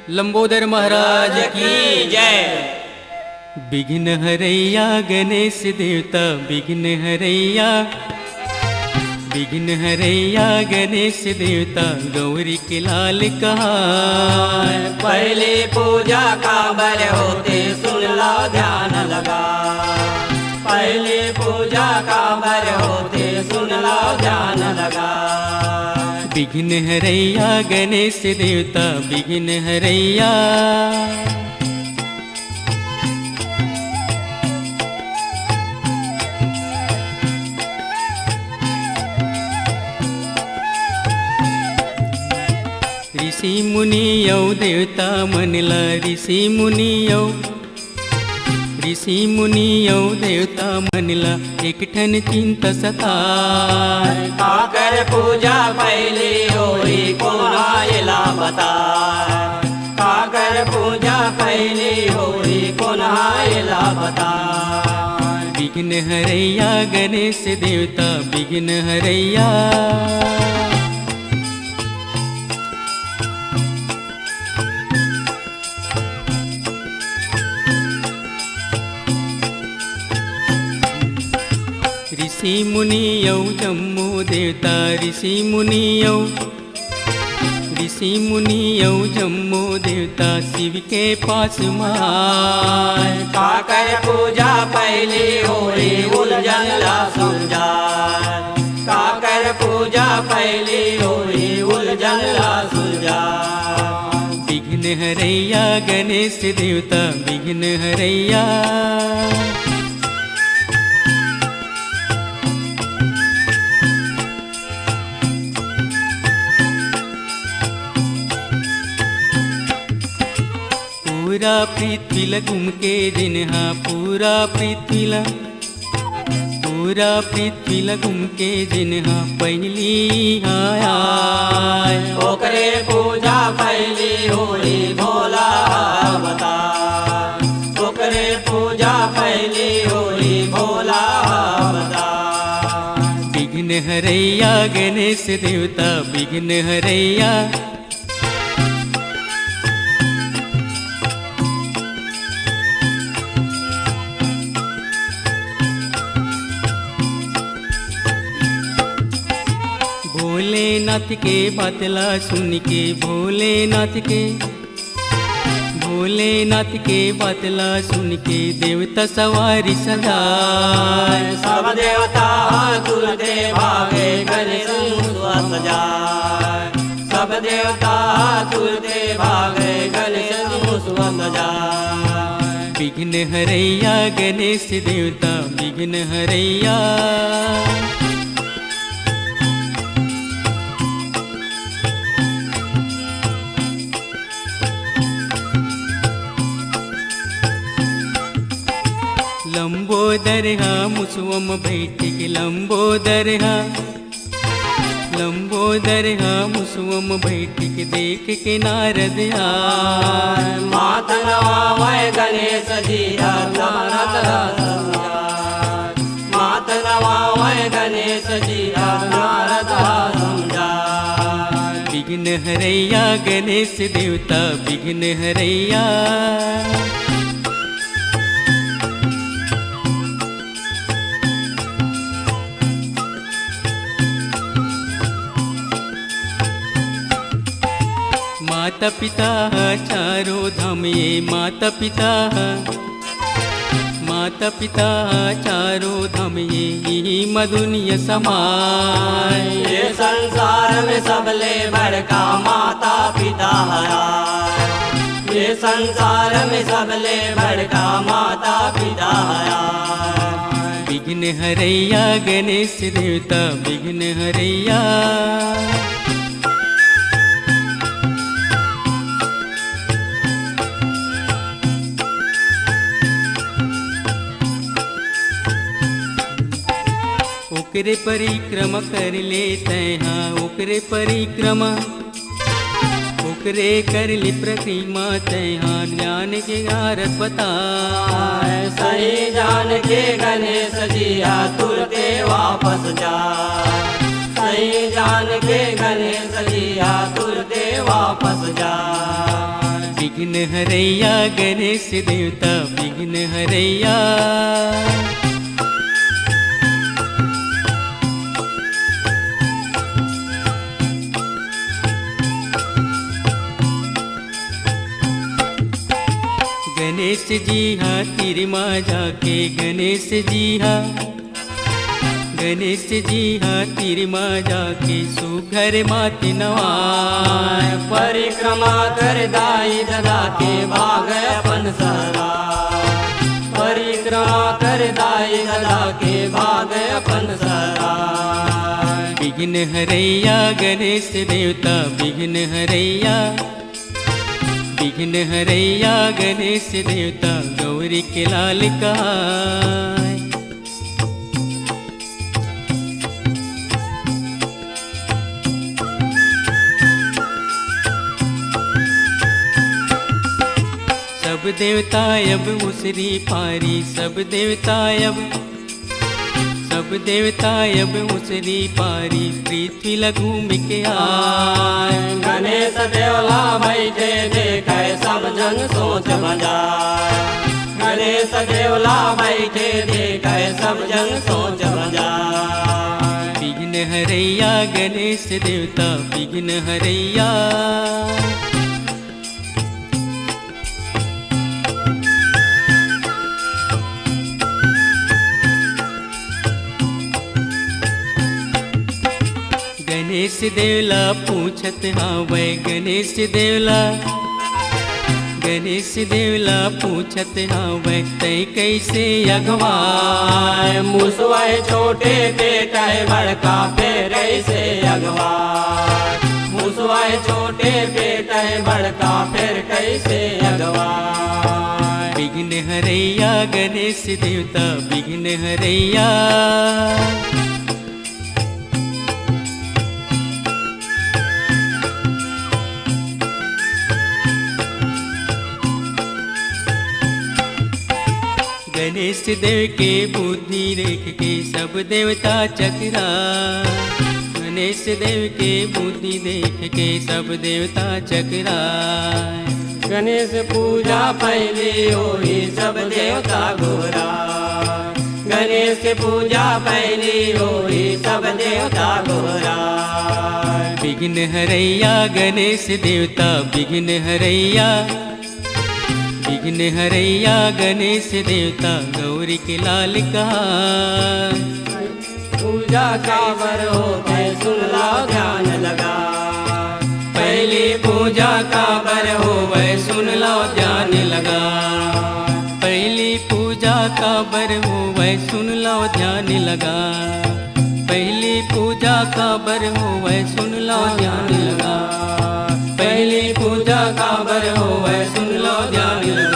लंबोदर महाराज की जय। विघ्न हरैया गणेश देवता विघ्न हरैया, विघ्न हरैया गणेश देवता गौरी के लाल कहार। पहले पूजा का बर होते सुन लो ध्यान लगा, पहले पूजा का बर होते सुन लो ध्यान लगा। विघ्न हरैया गणेश देवता विघ्न हरैया, ऋषि मुनि यौ देवता मनला ऋषि मुनि यौ, ऋषि मुनि यौ देवता मनला एक ठन चिंत सतार। काकर पूजा पहले होई कोनायला बता, काकर पूजा पहले होई कोनायला बता। विघ्न हरैया गणेश देवता विघ्न हरैया, ऋषि मुनि यौ जम्मू देवता ऋषि मुनि यौ, ऋषि मुनि यौ जम्मू देवता शिव के पास मार। काकर पूजा पहले होई उलझन ला सुलझा, काकर पूजा पहले होई उलझन ला सुलझा। विघ्न हरैया गणेश देवता विघ्न हरैया, पूरा पृथ्वीला घूम के जिन्हा पूरा पृथ्वीला, पूरा पृथ्वीला घूम के जिन्हा पहली आया। ओकरे पूजा पहली होई भोला बता, ओकरे पूजा पहली होई भोला बता। विघ्न हरैया गणेश देवता विघ्न हरैया, भोलेनाथ के बतला सुन के भोलेनाथ के, भोलेनाथ के बतला सुन के देवता सवारी सजाए। सब देवता तुलते भागे गणेश मुसवा सजाए, सब देवता तुलते भागे गणेश मुसवा सजाए। विघ्न हरैया गणेश देवता विघ्न हरैया, लंबोदर हा मुसवम बैठ के लंबोदर हा, लंबोदर हा मुसवम बैठ के देख के नारद आए। मात नवावै गणेश जी नारद समझाए, मात नवावै गणेश जी नारद समझाए। विघ्न हरैया गणेश देवता विघ्न हरैया, माता पिता चारों धाम ये माता पिता, माता पिता चारों धाम ये मधुनिय समाय। ये संसार में सबले बड़का माता पिता हरा, ये संसार में सबले बड़का माता पिता हरा। विघ्न हरैया गणेश देवता विघ्न हरैया, ओकरे परिक्रमा कर लेते हाँ ओकरे परिक्रमा, ओकरे कर ली प्रतिमा तैहा ज्ञान के आरत बताए। सही जान के गणेश जी तुरते वापस जा, सही जान के गणेश जी तुरते वापस जा। विघ्न हरैया गणेश देवता विघ्न हरैया। गणेश जी हाँ तेरी माँ जाके गणेश जी हाँ गणेश जी हाँ तेरी माँ जाके सुघर माती नवाय। परिक्रमा कर दाई ददा के भाग अपन सरा, परिक्रमा कर दाई ददा के भाग अपन सरा। विघ्न हरैया गणेश देवता विघ्न हरैया विघ्न हरैया गणेश देवता गौरी के लाल कहाय। सब देवता अब उसरी पारी सब देवता अब उसरी पारी पृथ्वी घूम के आए। गणेश देवला बैठे देखे सब जन सोच बजाए, गणेश देवला बैठे देखे सब जन सोच बजाए। विघ्न हरैया गणेश देवता विघ्न हरैया। गणेश देवला पूछत हाँ वै गणेश देवला पूछत हाँ वै तै कैसे अगवाए। मुसवाए छोटे पेट है बड़का फिर ऐसे अगवाए, मुसवाए छोटे पेट है बड़का फिर कैसे अगवाए। विघ्न हरैया गणेश देवता विघ्न हरैया। गणेश देव के बुद्धि रेख के सब देवता चकरा, गणेश देव के बुद्धि देख के सब देवता चकरा। गणेश पूजा पहले होई सब देवता गोरा, गणेश पूजा पहले होई सब देवता गोरा। विघ्न हरैया गणेश देवता विघ्न हरैया विघ्न हरैया गणेश देवता गौरी के लाल कहाय। पूजा का बर होते सुन ला ध्यान लगा, पहली पूजा का बर हो वह सुन लो ध्यान लगा। पहली पूजा का बर हो वह सुन लो ध्यान लगा। पहली पूजा का बर हो वह सुन लो ध्यान लगा। पहली पूजा का बर हो वह सुन लो ध्यान लगा।